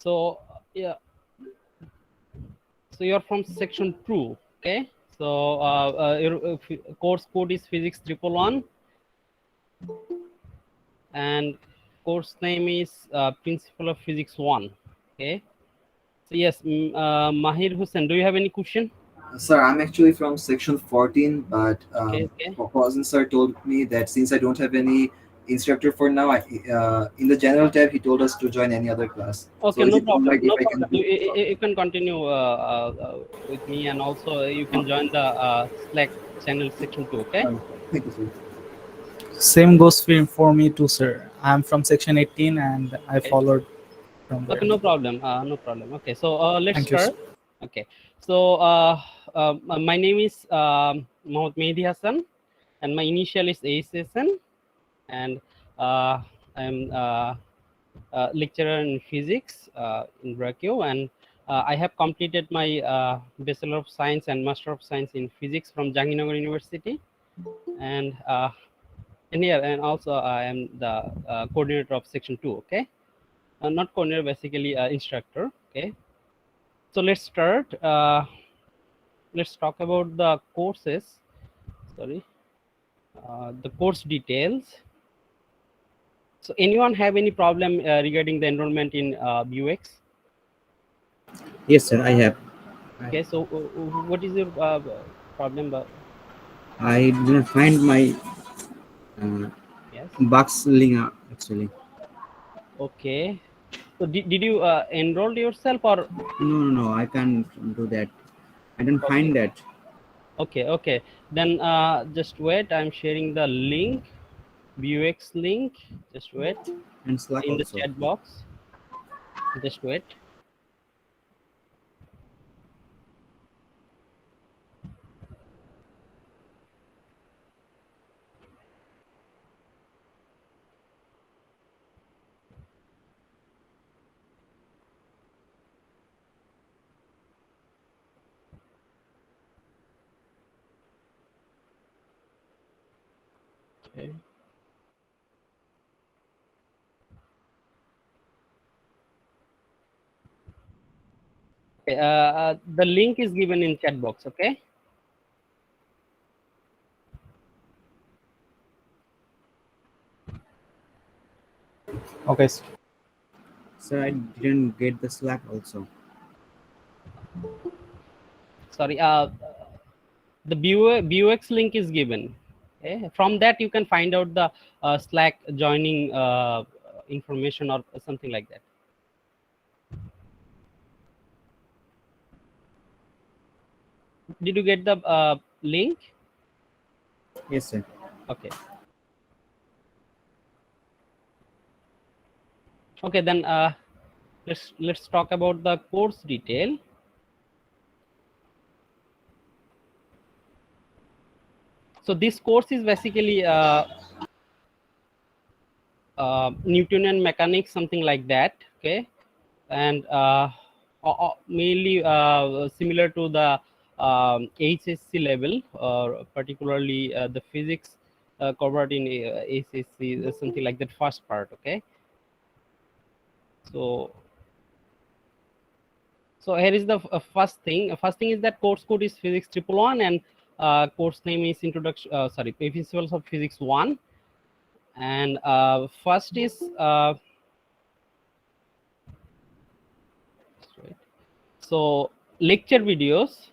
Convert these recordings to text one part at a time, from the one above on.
So yeah, so you're from section 2. Okay, so your course code is physics 111, and course name is principle of physics 1. Okay, so yes, Mahir Hussain, do you have any question? Sir, I'm actually from section 14, but Okay, okay. Fawzan sir told me that since I don't have any instructor for now, in the general tab, he told us to join any other class. So Okay, is no it all problem. right if No I can problem. do? You can continue with me, and also you can join the Slack channel section 2. Okay. Thank you, sir. Same goes for me too, sir. I'm from section 18 and I Okay. followed from there. Okay. No problem. No problem. Okay. So let's Thank you, sir. start. Okay. So my name is Mohammed Mehdi Hassan, and my initial is ASSN, and I'm lecturer in physics in Brakio, and I have completed my Bachelor of Science and Master of Science in Physics from Jahangirnagar University, and here, and also I am the coordinator of Section 2. Okay, not coordinator, basically instructor. Okay, so let's start. Let's talk about the courses. Sorry, the course details. So, anyone have any problem regarding the enrollment in BUX? Yes, sir, I have. Okay, so what is your problem? I didn't find my uh, Yes. box link actually. Okay. So did you enroll yourself or? No, no, no, I can't do that. I didn't Okay. find that. Okay. Okay. Then just wait. I'm sharing the link, BUX link. Just wait And Slack in the also. chat box. Just wait. Okay. Okay. The link is given in chat box. Okay. Okay, sir. Sir, I didn't get the Slack also. Sorry. The BUX link is given. Okay. From that you can find out the Slack joining information or something like that. Did you get the link? Yes, sir. Okay. Okay, then let's talk about the course detail. So this course is basically Newtonian mechanics, something like that. Okay, and mainly similar to the HSC level, or particularly the physics covered in HSC, something like that first part. Okay, so so here is the first thing. First thing is that course code is physics 111, and course name is introduction. Sorry, principles of physics 1. And first is so lecture videos.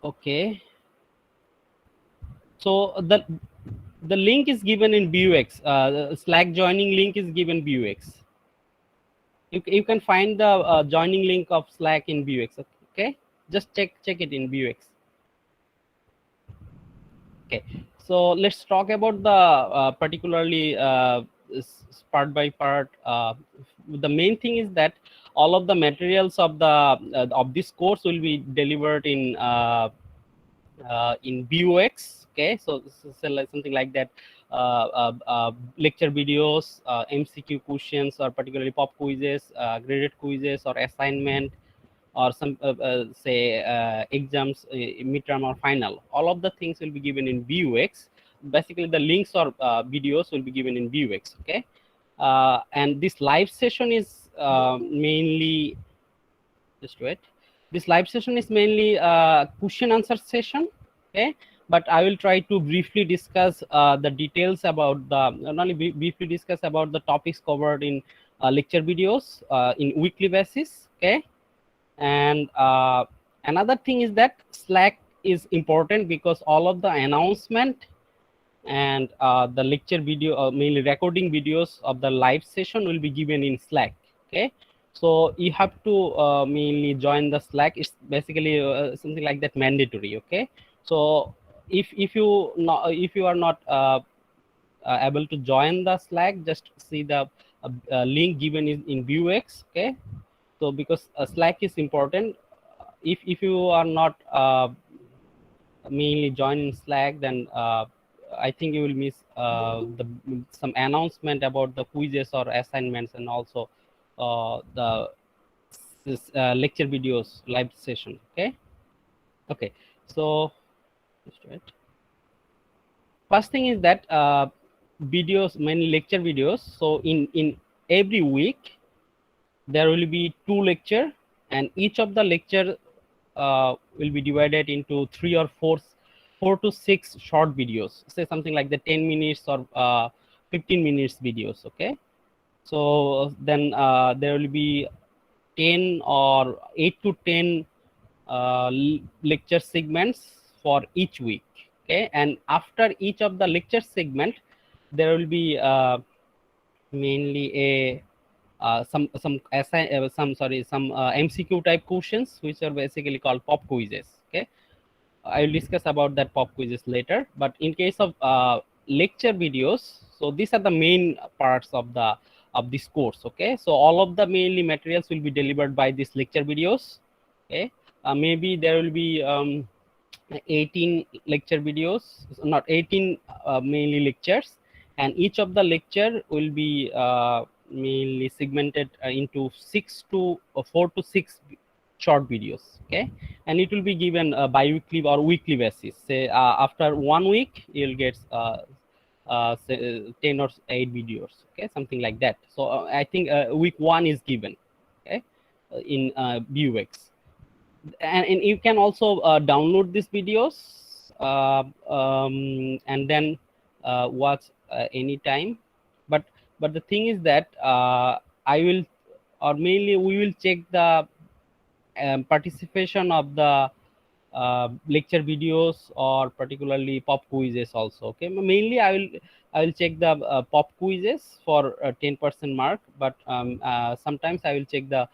Okay. So the link is given in BUX. The Slack joining link is given BUX. You can find the joining link of Slack in BUX. Okay, just check it in BUX. Okay, so let's talk about the particularly part by part. The main thing is that all of the materials of this course will be delivered in BUX. Okay, so like something like that. Lecture videos, MCQ questions, or particularly pop quizzes, graded quizzes, or assignment, or some say exams, midterm or final. All of the things will be given in BUX. Basically, the links or videos will be given in BUX. Okay, And this live session is mainly, just wait. This live session is mainly question answer session. Okay, but I will try to briefly discuss the details about the, not only briefly discuss about the topics covered in lecture videos in weekly basis. Okay, and another thing is that Slack is important because all of the announcement and the lecture video, mainly recording videos of the live session, will be given in Slack. Okay, so you have to mainly join the Slack. It's basically something like that, mandatory. Okay, so if you are not able to join the Slack, just see the link given in Vuex. Okay, so because Slack is important, if you are not mainly join Slack, then I think you will miss some announcement about the quizzes or assignments, and also the lecture videos live session. Okay, so just wait. First thing is that videos, many lecture videos. So in every week there will be 2 lecture, and each of the lecture will be divided into 3 or 4 to 6 short videos, say something like the 10 minutes or 15 minutes videos. Okay, so then there will be 10 or 8 to 10 lecture segments for each week. Okay, and after each of the lecture segment there will be mainly a some MCQ type questions, which are basically called pop quizzes. Okay, I will discuss about that pop quizzes later. But in case of lecture videos, so these are the main parts of this course. Okay, so all of the mainly materials will be delivered by these lecture videos. Okay, maybe there will be 18 lecture videos, not 18 mainly lectures, and each of the lecture will be mainly segmented into 4 to 6 short videos. Okay, and it will be given bi-weekly or weekly basis. Say after 1 week you'll get say, 10 or 8 videos. Okay, something like that. So I think week 1 is given. Okay, in Vuex. And you can also download these videos and then watch anytime. But the thing is that I will, or mainly we will check the participation of the lecture videos, or particularly pop quizzes also. Okay, mainly I will check the pop quizzes for 10% mark, but sometimes I will check the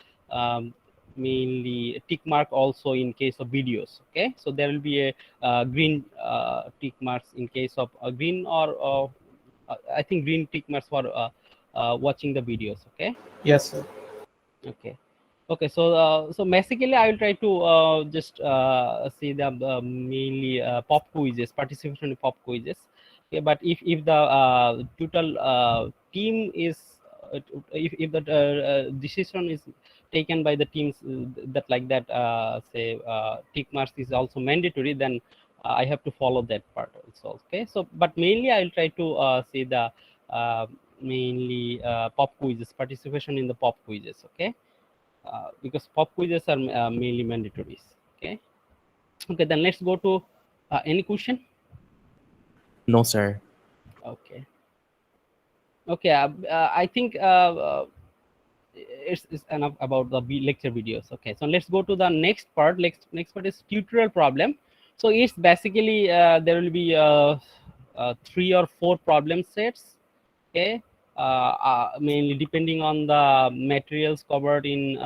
mainly tick mark also in case of videos. Okay, so there will be a green tick marks in case of green, or I think green tick marks for watching the videos. Okay. Yes, sir. Okay. Okay. So so basically, I will try to just see the mainly pop quizzes, participation in pop quizzes. Okay, but if the total team is if the decision is taken by the teams that like that, say tick marks is also mandatory, then I have to follow that part also. Okay, so but mainly I will try to see the mainly pop quizzes, participation in the pop quizzes. Okay, because pop quizzes are mainly mandatories. Okay, okay, then let's go to any question. No, sir. Okay, okay, I think it's enough about the lecture videos. Okay, so let's go to the next part. Next part is tutorial problem. So it's basically there will be 3 or 4 problem sets. Okay, mainly depending on the materials covered in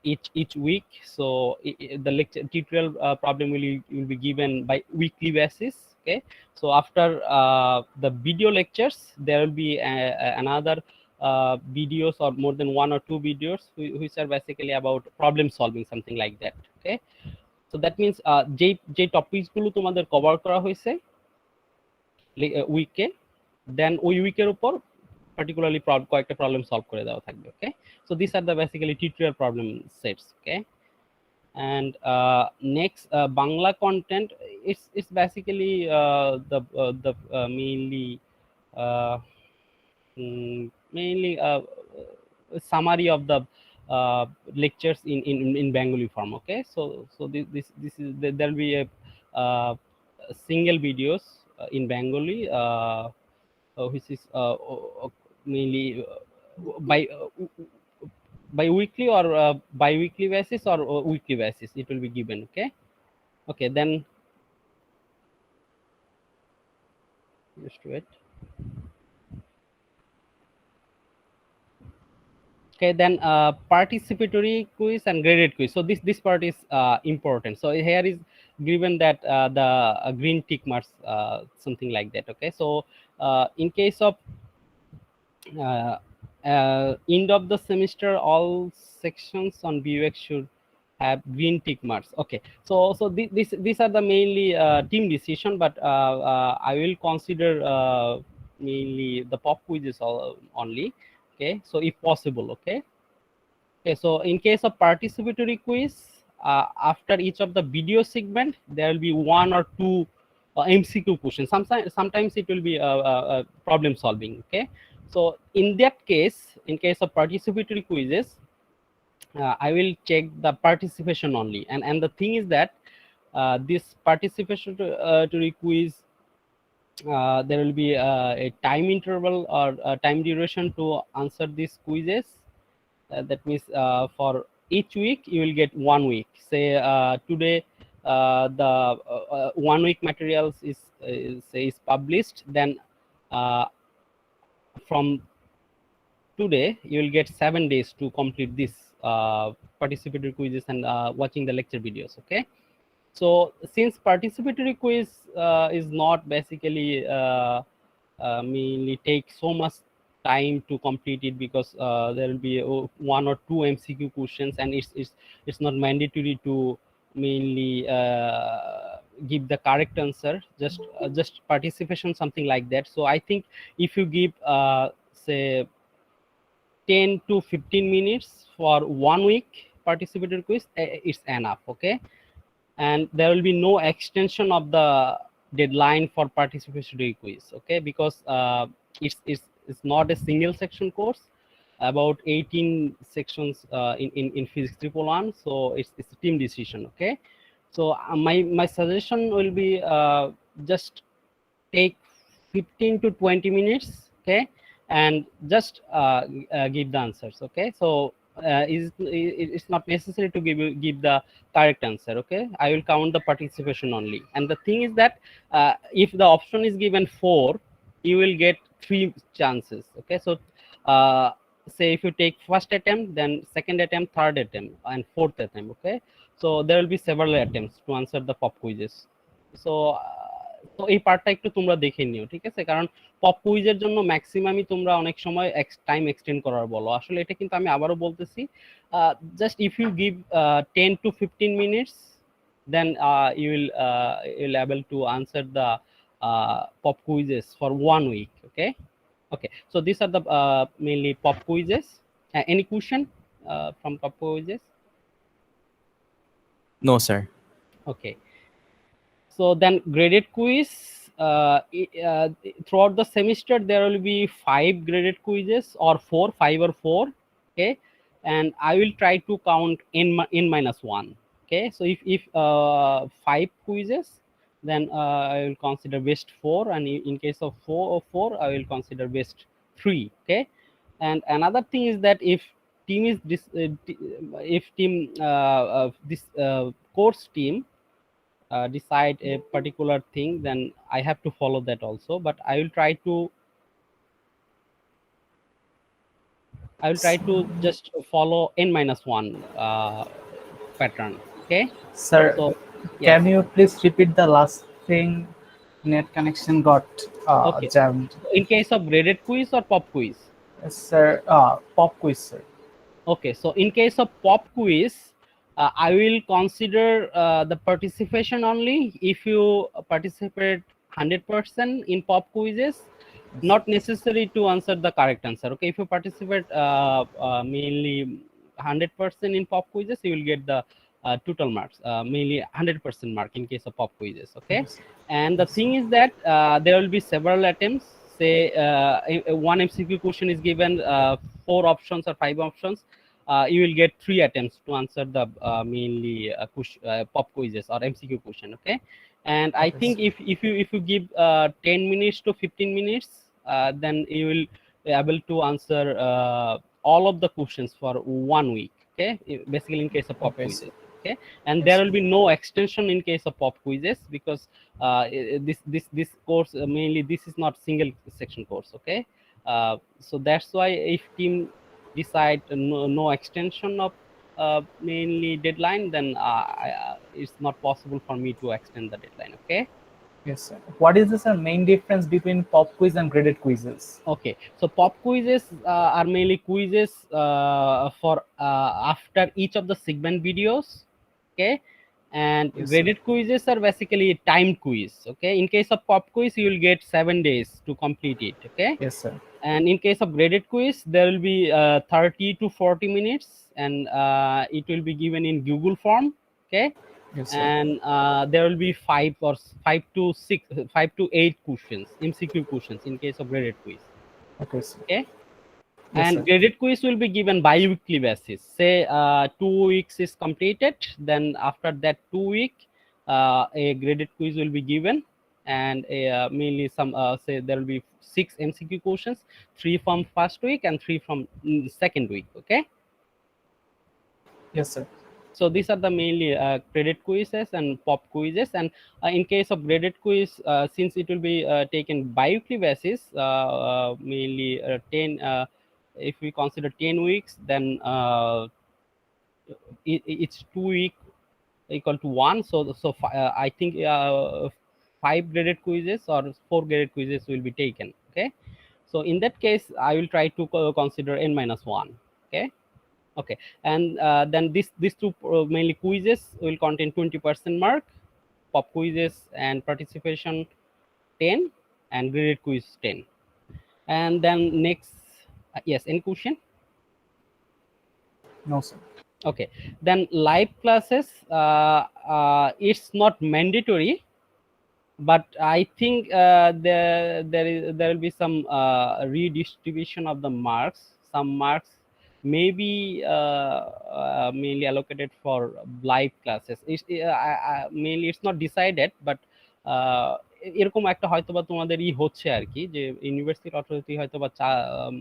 each week. So the lecture tutorial problem will be given by weekly basis. Okay, so after the video lectures there will be another videos, or more than 1 or 2 videos which are basically about problem solving, something like that. Okay, so that means যে topics গুলো তোমাদের cover করা হয়েছে উইকে, দেন ওই উইকের উপর particularly কয়েকটা problem solve করে দেওয়া থাকবে. Okay, so these are the basically tutorial problem sets. Okay, and next Bangla content, it's basically the mainly mainly a summary of the lectures in Bengali form. Okay, so this is there will be a single videos in Bengali, which is mainly by weekly or bi-weekly basis or weekly basis. It will be given. Okay, then just wait. Okay, then participatory quiz and graded quiz. So this part is important. So here is given that the green tick marks, something like that. Okay, so in case of uh, end of the semester, all sections on BUX should have green tick marks. Okay, so these are the mainly team decision, but I will consider mainly the pop quizzes only. Okay, so if possible. Okay, so in case of participatory quiz, after each of the video segment, there will be one or two MCQ questions. Sometimes it will be problem solving. Okay, so in that case, in case of participatory quizzes, I will check the participation only. And the thing is that this participatory quiz, there will be a time interval or time duration to answer these quizzes. That means for each week you will get 1 week. Say today the 1 week materials is published, then from today you will get 7 days to complete this participatory quizzes and watching the lecture videos. Okay, so since participatory quiz is not basically mainly take so much time to complete it, because there will be one or two MCQ questions, and it's not mandatory to mainly give the correct answer, just participation, something like that. So I think if you give say 10 to 15 minutes for 1 week participatory quiz, it's enough. Okay, and there will be no extension of the deadline for participatory quiz. Okay, because it's not a single section course, about 18 sections in physics 111, so it's a team decision. Okay, so my suggestion will be just take 15 to 20 minutes. Okay, and just give the answers. Okay, so it's not necessary to give the correct answer. Okay, I will count the participation only. And the thing is that if the option is given 4, you will get 3 chances. Okay, so say if you take first attempt, then second attempt, third attempt, and fourth attempt. Okay, so there will be several attempts to answer the pop quizzes. So তো এই পার্টটা একটু তোমরা দেখে নিও, ঠিক আছে? কারণ পপ কুইজের জন্য ম্যাক্সিমামই তোমরা অনেক সময় টাইম এক্সটেন্ড করার বলো। আসলে এটা কিন্তু আমি আবারও বলতেছি, just if you give 10 to 15 minutes, then you will able to answer the pop quizzes for 1 week. Okay, so these are the mainly pop quizzes. Any question from pop quizzes? No, sir. Okay, so then graded quiz, throughout the semester there will be 5 graded quizzes, or 5 or 4. Okay, and I will try to count n minus 1. Okay, so if 5 quizzes, then I will consider best 4, and in case of 4 I will consider best 3. Okay, and another thing is that if team is this course team decide a particular thing, then I have to follow that also. But I will try to just follow n minus 1 pattern. Okay, Sir, so can you please repeat the last thing? Net connection got Okay. jammed. In case of graded quiz or pop quiz? Sir, pop quiz, sir. Okay, so in case of pop quiz, I will consider the participation only. If you participate 100% in pop quizzes, not necessary to answer the correct answer. Okay, if you participate mainly 100% in pop quizzes, you will get the total marks, mainly 100% mark in case of pop quizzes. Okay, and the thing is that there will be several attempts. say one MCQ question is given 4 options or 5 options, you will get 3 attempts to answer the mainly pop quizzes or MCQ question. Okay, and I Okay, think if you give 10 minutes to 15 minutes, then you will be able to answer all of the questions for 1 week. Okay, basically in case of pop Okay, quizzes. Okay, and Yes, there sir. will be no extension in case of pop quizzes, because this course mainly this is not single section course. Okay, so that's why if team decide no extension of mainly deadline, then it's not possible for me to extend the deadline. Okay. Yes, sir. What is the sir, main difference between pop quiz and graded quizzes? Okay, so pop quizzes are mainly quizzes for after each of the segment videos. Okay, and Yes, sir. graded quizzes are basically timed quiz. Okay, in case of pop quiz, you will get 7 days to complete it. Okay, Yes, sir. and in case of graded quiz, there will be 30 to 40 minutes, and it will be given in Google form. Okay, Yes, sir. and there will be 5 to 8 questions, MCQ questions in case of graded quiz. Okay, sir. Okay, Yes, and sir. graded quiz will be given bi-weekly basis. Say 2 weeks is completed, then after that 2 week, a graded quiz will be given, and mainly some say there will be 6 MCQ questions, 3 from first week and 3 from second week. Okay, Yes, sir. so these are the mainly graded quizzes and pop quizzes. And in case of graded quiz, since it will be taken bi-weekly basis, mainly 10 if we consider 10 weeks, then it's 2 week equal to 1. So I think 5 graded quizzes or 4 graded quizzes will be taken. Okay, so in that case I will try to consider n minus 1. Okay. Okay, and then these two mainly quizzes will contain 20% mark, pop quizzes and participation 10, and graded quiz 10. And then next, yes, any question? No, sir. Okay, then live classes, it's not mandatory, but I think there will be some redistribution of the marks. Some marks may be mainly allocated for live classes. Mainly it's not decided, but এরকম একটা হয়তোবা তোমাদের হচ্ছে আর কি, যে university authority হয়তোবা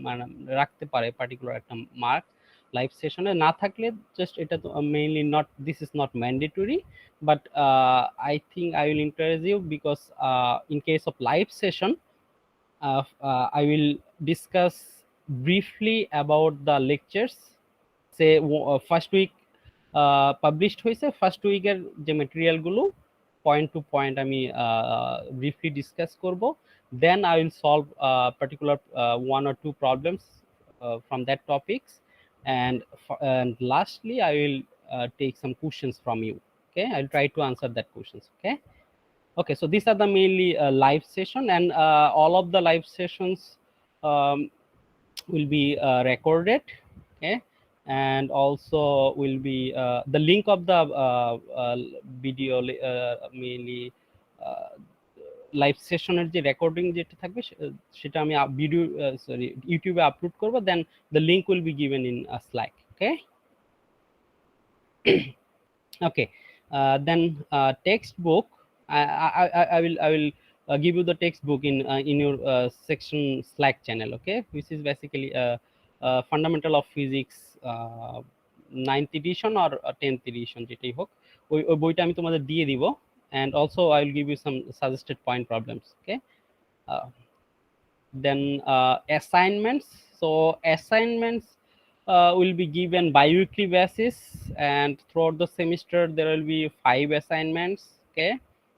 মানে রাখতে পারে পার্টিকুলার একটা মার্ক লাইভ সেশনে, না থাকলে জাস্ট এটা তো mainly not, this is not mandatory. But I think I will encourage you, because in case of live session, I will discuss briefly about the lectures. Say first week published হয়েছে, first উইকের যে ম্যাটেরিয়ালগুলো point two point আমি briefly discuss করব. Then I will solve particular 1 or 2 problems from that topics, and lastly I will take some questions from you. Okay, I'll try to answer that questions. Okay. Okay, so these are the mainly live session, and all of the live sessions will be recorded. Okay, and also will be the link of the video mainly live সেশনের যে recording যেটা থাকবে সেটা আমি video sorry ইউটিউবে upload করব. Then the link will be given in Slack. Okay. Okay, then textbook, I will give you the textbook in your section Slack channel. Okay, which is basically fundamental of physics 9th edition or 10th edition, যেটাই হোক ওই বইটা আমি তোমাদের দিয়ে দিব. And also I will give you some suggested point problems. Okay, then assignments. So assignments will be given bi-weekly basis, and throughout the semester there will be 5 assignments. Okay,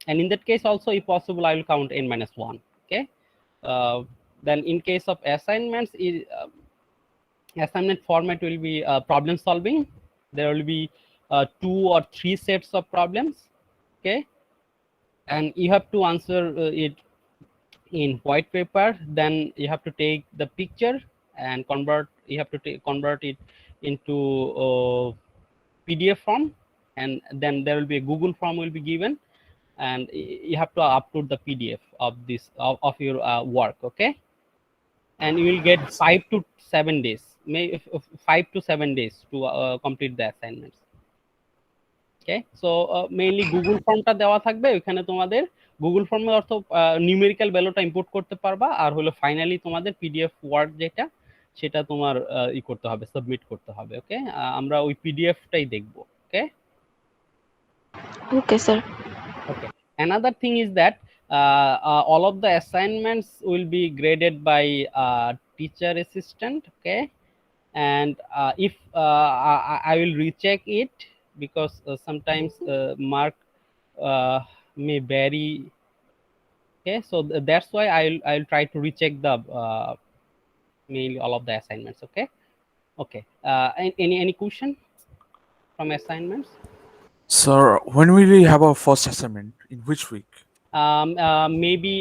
and in that case also, if possible, I will count n minus 1. Okay, then in case of assignments, assignment format will be problem solving. There will be 2 or 3 sets of problems. Okay, and you have to answer it in white paper. Then you have to take the picture and you have to convert it into PDF form, and then there will be a Google form will be given, and you have to upload the PDF of this of your work. Okay, and you will get 5 to 7 days, 5 to 7 days to complete the assignments. Okay, so mainly Google ফর্মটা দেওয়া থাকবে ওখানে, তোমাদের Google ফর্মে অর্থ numerical ভ্যালুটা import করতে পারবা, আর হলো ফাইনালি তোমাদের পিডিএফ ওয়ার্ড যেটা সেটা তোমার ই করতে হবে, সাবমিট করতে হবে। ওকে, আমরা ওই পিডিএফটাই দেখব। ওকে, Okay, sir. okay, another thing is that all of the assignments will be graded by teacher assistant. Okay, and if I will recheck it, because sometimes mark may vary. Okay, so that's why I'll try to recheck the mainly all of the assignments. Okay, okay, any question from assignments? Sir, when will we have our first assignment? In which week? Maybe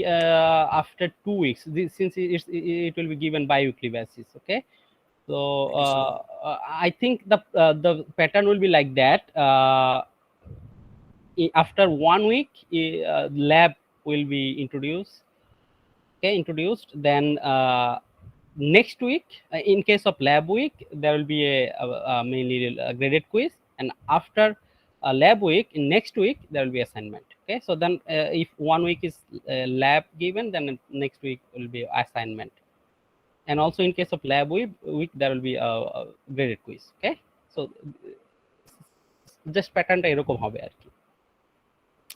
after 2 weeks, since it will be given bi-weekly basis. Okay, so I think the pattern will be like that. After 1 week, lab will be introduced. Okay, introduced. Then next week, in case of lab week, there will be a mainly a graded quiz, and after lab week, in next week there will be assignment. Okay, so then if 1 week is lab given, then next week will be assignment, and also in case of lab week there will be a graded quiz. Okay, so just patternটা এরকম হবে আর কি।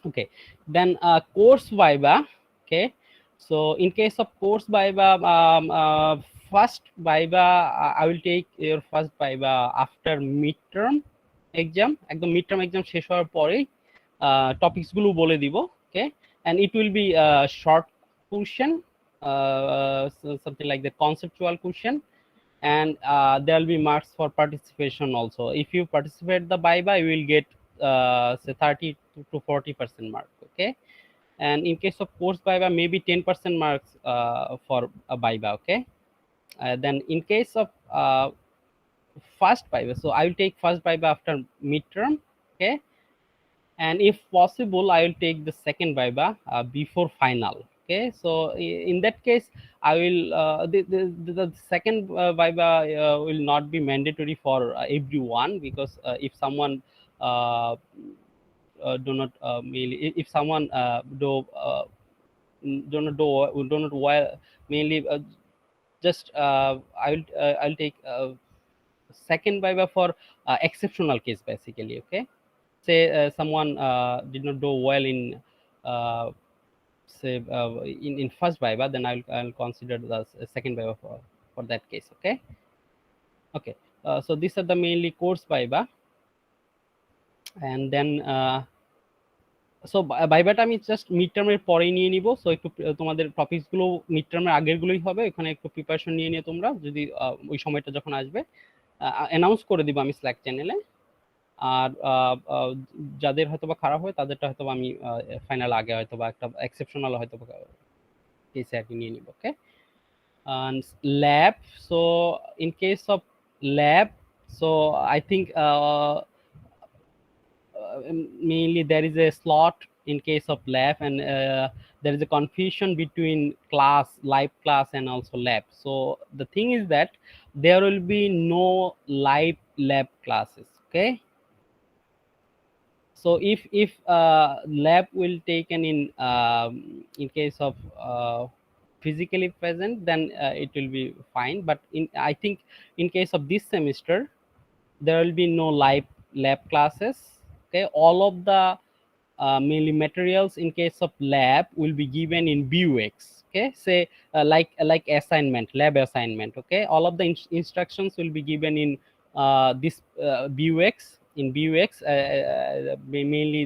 Okay, then course viva. Okay, so in case of course viva, first viva I will take your first viva after midterm exam, একদম midterm exam শেষ হওয়ার পরেই topics গুলো বলে দিব। Okay, and it will be a short question, so something like the conceptual question, and there will be marks for participation also. If you participate the viva, you will get say 30 to 40% mark. Okay, and in case of course viva, maybe 10% marks for a viva. Okay, then in case of first viva, so I will take first viva after midterm. Okay, and if possible I will take the second viva before final. Okay, so in that case I will the second viva will not be mandatory for everyone, because if someone do not mainly if someone do not well, mainly just I'll take second viva for exceptional case basically. Okay, say someone did not do well in say in first viva, then I'll consider the second viva for that case. Okay, okay, so these are the mainly course viva, and then so ভাইবাটা আমি just mid টার্মের পরেই নিয়ে নিব। So একটু তোমাদের টপিকসগুলো mid টার্মের আগেরগুলোই হবে, ওখানে একটু প্রিপারেশন নিয়ে নিয়ে তোমরা যদি ওই সময়টা যখন আসবে অ্যানাউন্স করে দিব আমি স্ল্যাক চ্যানেলে। আর যাদের হয়তো বা খারাপ হয় তাদেরটা হয়তো আমি ফাইনাল আগে হয়তো বা একটা এক্সেপশনাল হয়তো কেসে আর কি নিয়ে নিব। ওকে, and lab, so in case of lab, so I think mainly there is a slot in case of lab, and there is a confusion between class, live class, and also lab. So the thing is that there will be no live lab classes. Okay, so if lab will taken in case of physically present, then it will be fine, but I think in case of this semester there will be no live lab classes. Okay, all of the mainly materials in case of lab will be given in Vuex. Okay, say like assignment, lab assignment. Okay, all of the instructions will be given in this Vuex. In Vuex, mainly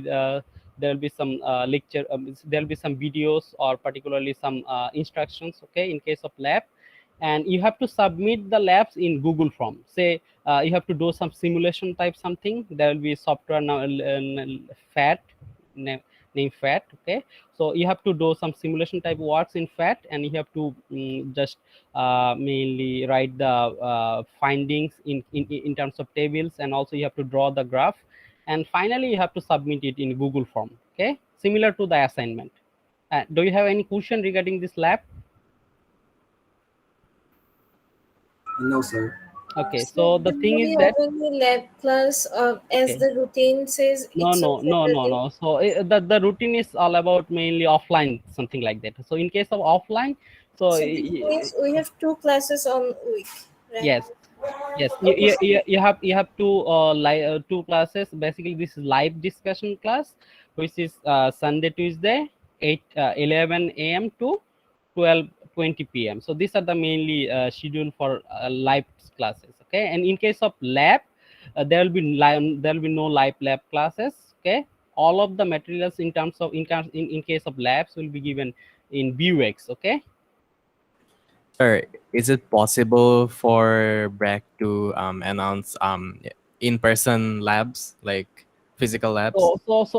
there will be some lecture, there will be some videos or particularly some instructions. Okay, in case of lab, and you have to submit the labs in Google Form. Say you have to do some simulation type something. There will be software now FAT, name FAT. Okay, so you have to do some simulation type works in FAT, and you have to just mainly write the findings in terms of tables, and also you have to draw the graph, and finally you have to submit it in Google Form. Okay, similar to the assignment. Do you have any question regarding this lab? No, sir. Okay, so the do thing we is have that any lab class? As okay, the routine says, no, it's on no, no, no, Saturday. no. So the routine is all about mainly offline, something like that. So in case of offline, so So this means we have 2 classes on week, right? yes, yes, Okay, so you have two classes. Basically, this is live discussion class, which is Sunday, Tuesday, 11 a.m. to 12:20 p.m. So these are the mainly schedule for live classes. Okay, and in case of lab, there will be no live lab classes. Okay, all of the materials in terms of in case of labs will be given in Vuex. Okay. Sir, is it possible for Breck to announce in-person labs, like physical labs?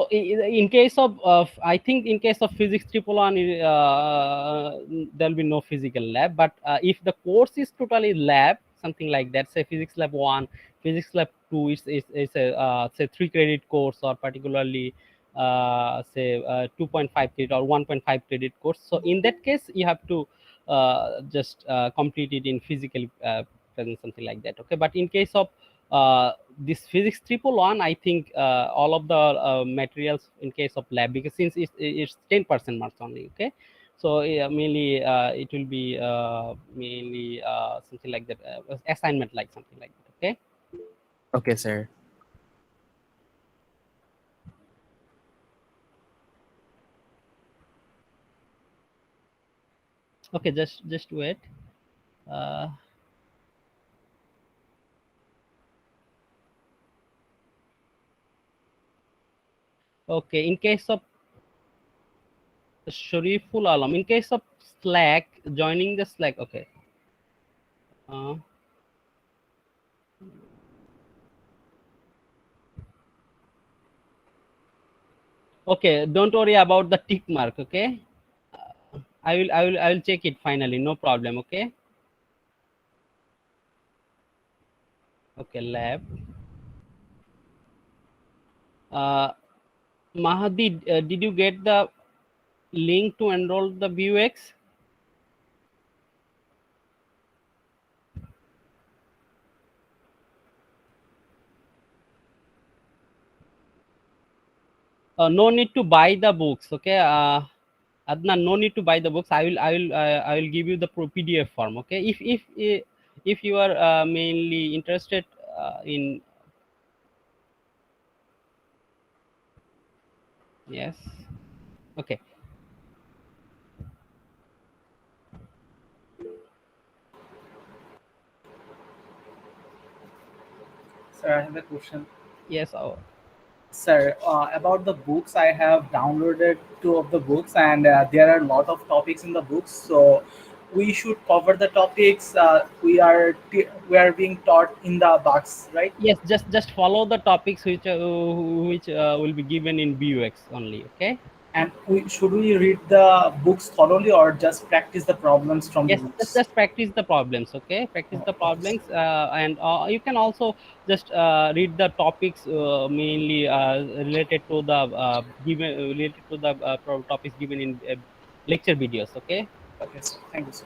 In case of I think in case of physics triple one, there'll be no physical lab. But if the course is totally lab, something like that, say physics lab one, physics lab two is a say 3 credit course, or particularly say 2.5 credit or 1.5 credit course. So in that case, you have to just complete it in physical present, something like that. Okay, but in case of this physics triple one, I think all of the materials in case of lab, because since it's 10% marks only. Okay, so mainly it will be mainly something like that, assignment like something like that. Okay. Okay, sir. Okay, just wait. uh, okay, in case of Shariful Alam, in case of Slack, joining the Slack. Okay. uh, okay, don't worry about the tick mark. Okay, I will check it finally, no problem. Okay. Okay, lab. Mahdi, did you get the link to enroll the Vuex? No need to buy the books. Okay, Adnan, no need to buy the books. I will give you the PDF form. Okay, if you are mainly interested in, yes. Okay. Sir, I have a question. Yes. Sir, about the books, I have downloaded 2 of the books, and there are a lot of topics in the books. So we should cover the topics we are being taught in the box, right? Yes, just follow the topics which will be given in Vuex only. Okay. And should we read the books thoroughly or just practice the problems from the Yes, books? just practice the problems. Okay, practice the Okay, sir. problems, and you can also just read the topics mainly related to the topics given in lecture videos. Okay. Okay, sir. Thank you, sir.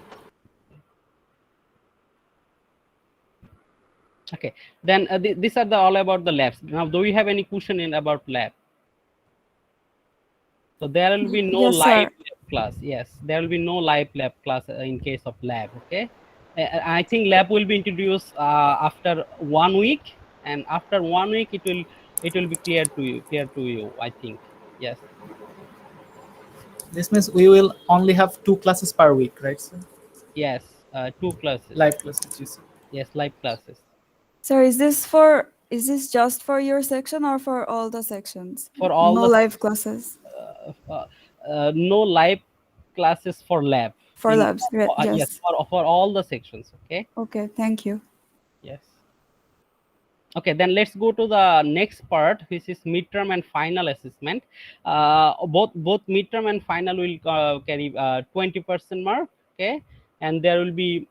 Okay, then these are the all about the labs. Now, do we have any question in about lab? So there will be no Yes, live sir. lab class. Yes, there will be no live lab class in case of lab. Okay, I think lab will be introduced after 1 week, and after 1 week it will be clear to you. I think. Yes. This means we will only have 2 classes per week, right, sir? Yes. Two classes. Live classes, you said. Yes, live classes Sir, is this just for your section or for all the sections? for all No the live classes no live classes for lab for in labs. yes, Yes. for all the sections. Okay. Okay, thank you. Yes. Okay, then let's go to the next part, which is midterm and final assessment. Both midterm and final will carry 20% mark. Okay, and there will be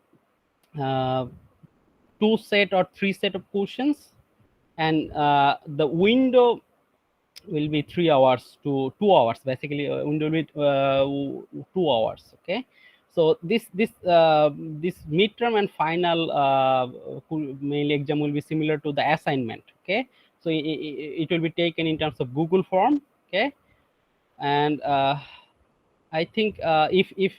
uh, 2 set or 3 set of questions, and the window will be 3 hours to 2 hours. Basically, window will be 2 hours. Okay, So this midterm and final mainly exam will be similar to the assignment. Okay, so it will be taken in terms of Google form. Okay, and I think if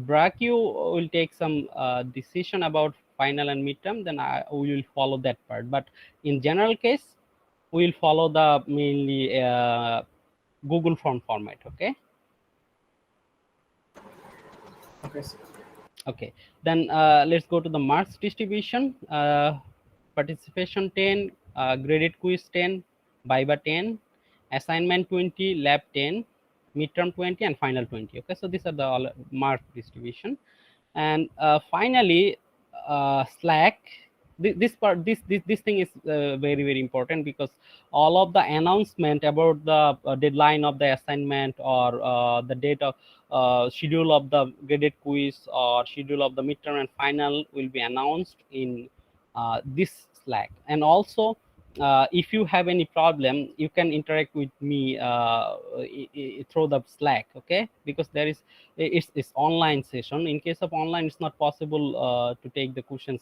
Braccu will take some decision about final and midterm, then we will follow that part. But in general case, we will follow the mainly Google form format. Okay. Okay, sir. Okay, then let's go to the marks distribution. Participation 10, graded quiz 10, Viva 10, assignment 20, lab 10, midterm 20, and final 20. Okay, so these are the all mark distribution. And finally, Slack. This thing is very important, because all of the announcement about the deadline of the assignment, or the date of schedule of the graded quiz, or schedule of the midterm and final will be announced in this Slack. And also, if you have any problem, you can interact with me through the Slack. Okay, because there is it's online session. In case of online, it's not possible to take the questions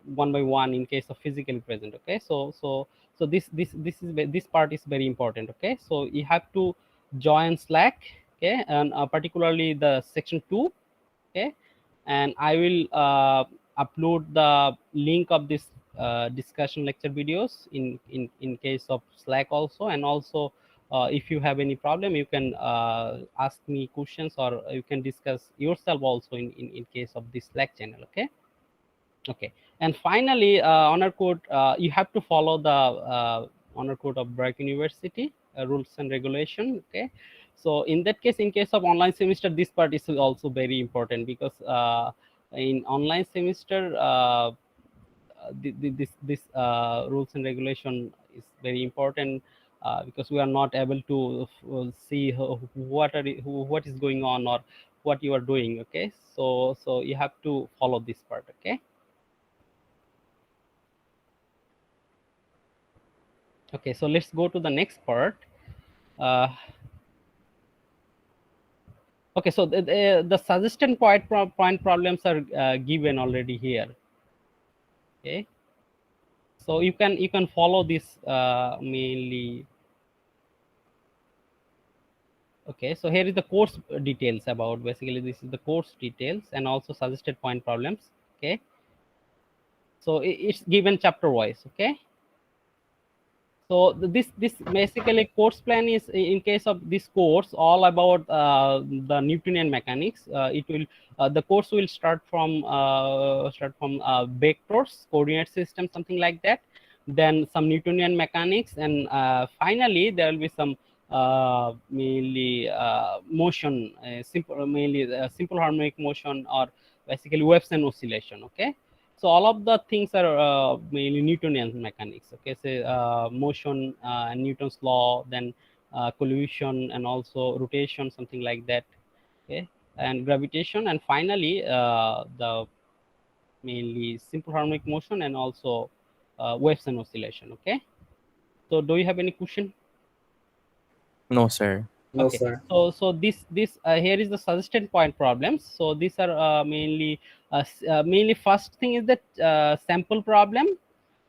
one by one in case of physically present. Okay, so this part is very important. Okay, so you have to join Slack. Okay, and particularly the section 2. Okay, and I will upload the link of this discussion lecture videos in case of Slack also. And also, if you have any problem, you can ask me questions, or you can discuss yourself also in case of this Slack channel. Okay. Okay, and finally, honor code, you have to follow the honor code of Bragg University rules and regulation. Okay, so in that case, in case of online semester, this part is also very important, because in online semester, this rules and regulation is very important, because we are not able to see what is going on, or what you are doing. Okay, so you have to follow this part. Okay. Okay, so let's go to the next part. Okay, so the suggested point problems are given already here. Okay, so you can follow this mainly. Okay, so here is the course details about, basically this is the course details, and also suggested point problems. Okay, so it's given chapter wise. Okay. So this basically course plan is, in case of this course, all about the Newtonian mechanics. It will the course will start from vectors, coordinate system, something like that. Then some Newtonian mechanics, and finally there will be some mainly motion, simple harmonic motion, or basically waves and oscillation. Okay. So all of the things are mainly Newtonian mechanics. Okay, so motion, Newton's law, then collision, and also rotation, something like that. Okay, and gravitation, and finally the mainly simple harmonic motion, and also waves and oscillation. Okay, so do you have any question? No, sir. No, Okay, sir. so this here is the suggested point problems. So these are mainly first thing is that sample problem,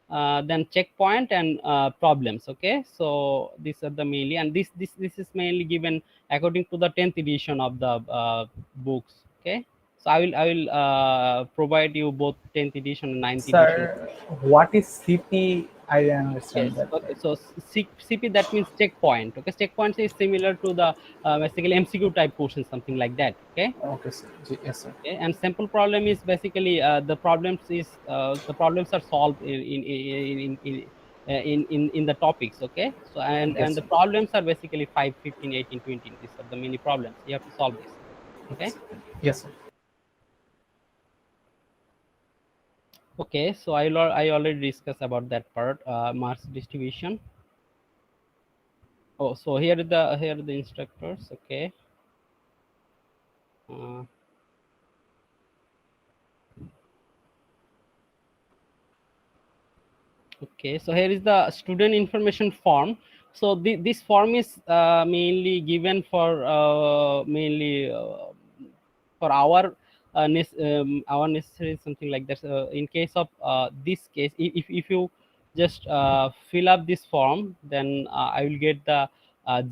then checkpoint, and problems. Okay, so these are the mainly, and this is mainly given according to the 10th edition of the books. Okay, so I will provide you both 10th edition and 9th edition. Sir, what is CP? I didn't understand Yes. that. Okay. So CP, that means checkpoint. Okay. Checkpoints is similar to the basically MCQ type questions, something like that. Okay. Okay, sir. Yes, sir. Okay. And sample problem is basically the problems are solved in the topics. Okay. So and Yes, the sir. problems are basically 5, 15, 18, 20. These are the many problems you have to solve this. Okay. Yes, sir. Okay, so I already discussed about that part, marks distribution. Oh, so here are the instructors. Okay. Okay, so here is the student information form. So this form is mainly given for mainly for our our necessary something like that. In case of this case, if you just fill up this form, then I will get the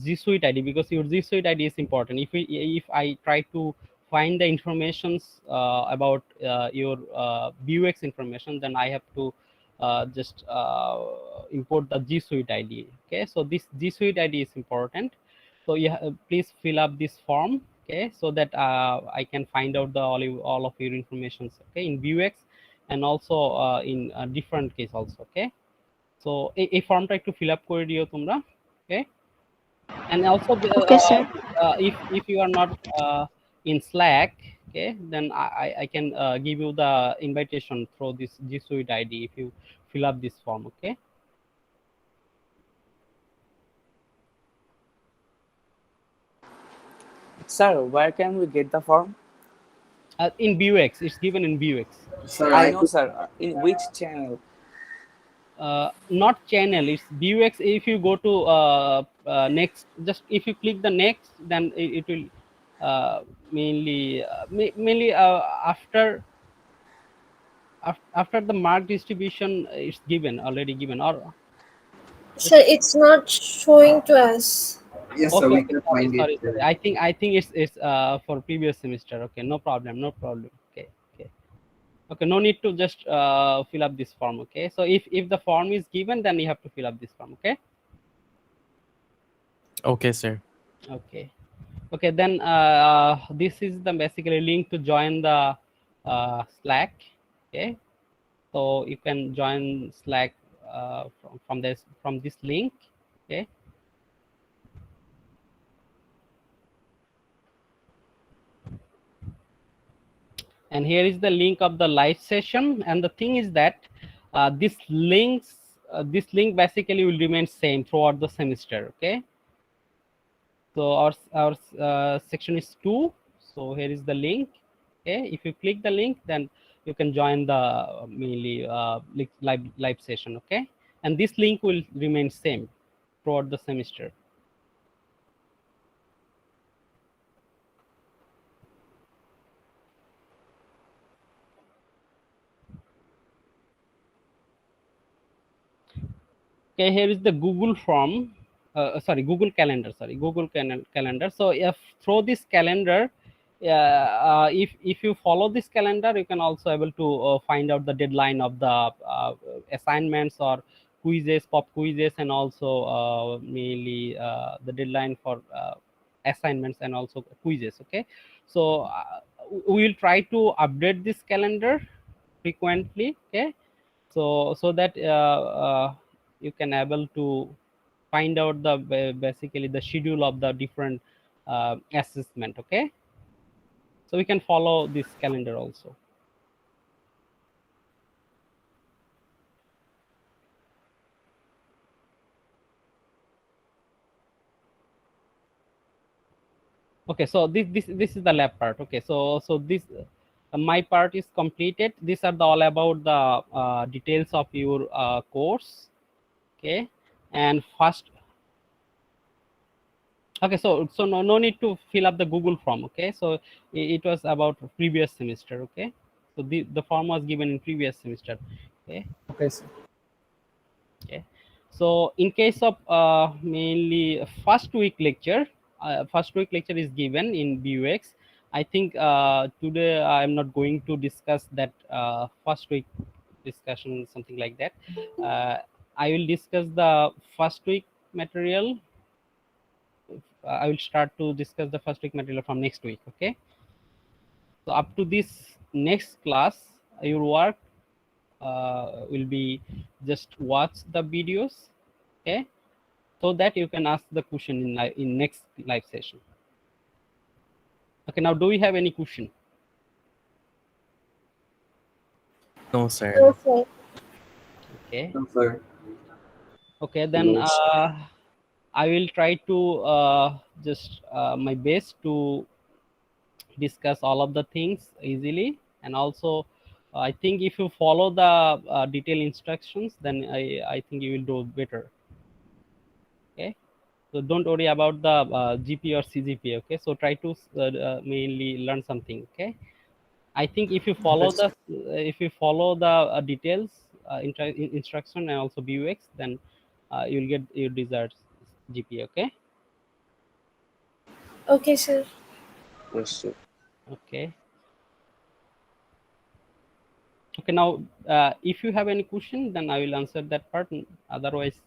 G Suite ID, because your G Suite ID is important. If I try to find the informations about your Vuex information, then I have to just import the G Suite ID. Okay, so this G Suite ID is important. So please fill up this form, okay, so that I can find out the all of your informations, okay, in Vuex, and also in a different case also, okay. So a form try to fill up করে দিও তোমরা, okay. And also Okay, sir. if you are not in Slack, okay, then I can give you the invitation through this G Suite ID if you fill up this form, okay. Sir, where can we get the form? In Vuex, it's given in Vuex. Sir, I know, sir. In which channel? Not channel, it's Vuex. If you go to next, just if you click the next, then it will mainly after the mark distribution is given, already given, or Sir, it's not showing to us. yes, sir, we can sorry, find it. sorry. I think it's for previous semester. Okay, no problem. Okay. Okay, no need to just fill up this form, okay. So if the form is given, then you have to fill up this form, okay. Okay, sir. Okay, then this is the basically link to join the Slack, okay. So you can join Slack from this link, okay. And here is the link of the live session. And the thing is that this link basically will remain same throughout the semester, okay. So our section is 2. So here is the link, okay. If you click the link, then you can join the mainly live session, okay. And this link will remain same throughout the semester. Okay, here is the Google form. Google Calendar. Calendar. So if through this calendar, if you follow this calendar, you can also able to find out the deadline of the assignments or quizzes, pop quizzes, and also mainly the deadline for assignments and also quizzes. Okay, so we will try to update this calendar frequently. Okay, so that you can able to find out the basically the schedule of the different assessment, okay. So we can follow this calendar also. Okay, so this is the lab part. Okay, so this my part is completed. These are all about the details of your course, okay. And first, okay, so no need to fill up the Google form, okay. So it was about previous semester, okay. So the form was given in previous semester, okay. Okay, sir. Okay, so in case of mainly first week lecture is given in Vuex. I think today I'm not going to discuss that first week discussion, something like that. I will discuss the first week material. I will start to discuss the first week material from next week, okay. So up to this next class, your work will be just watch the videos, okay, so that you can ask the question in next live session. Okay, now do we have any question? No, sir. Okay. Okay, No, sir. okay, then No, I will try to just my best to discuss all of the things easily. And also I think if you follow the detailed instructions, then I think you will do better, okay. So don't worry about the GPA or CGPA. Okay, so try to mainly learn something. Okay, I think if you follow the details, instruction and also BUX, then you'll get your desired GPA. Okay. Okay, sir. Yes, sir. Okay. Okay. Now, if you have any question, then I will answer that part. Otherwise,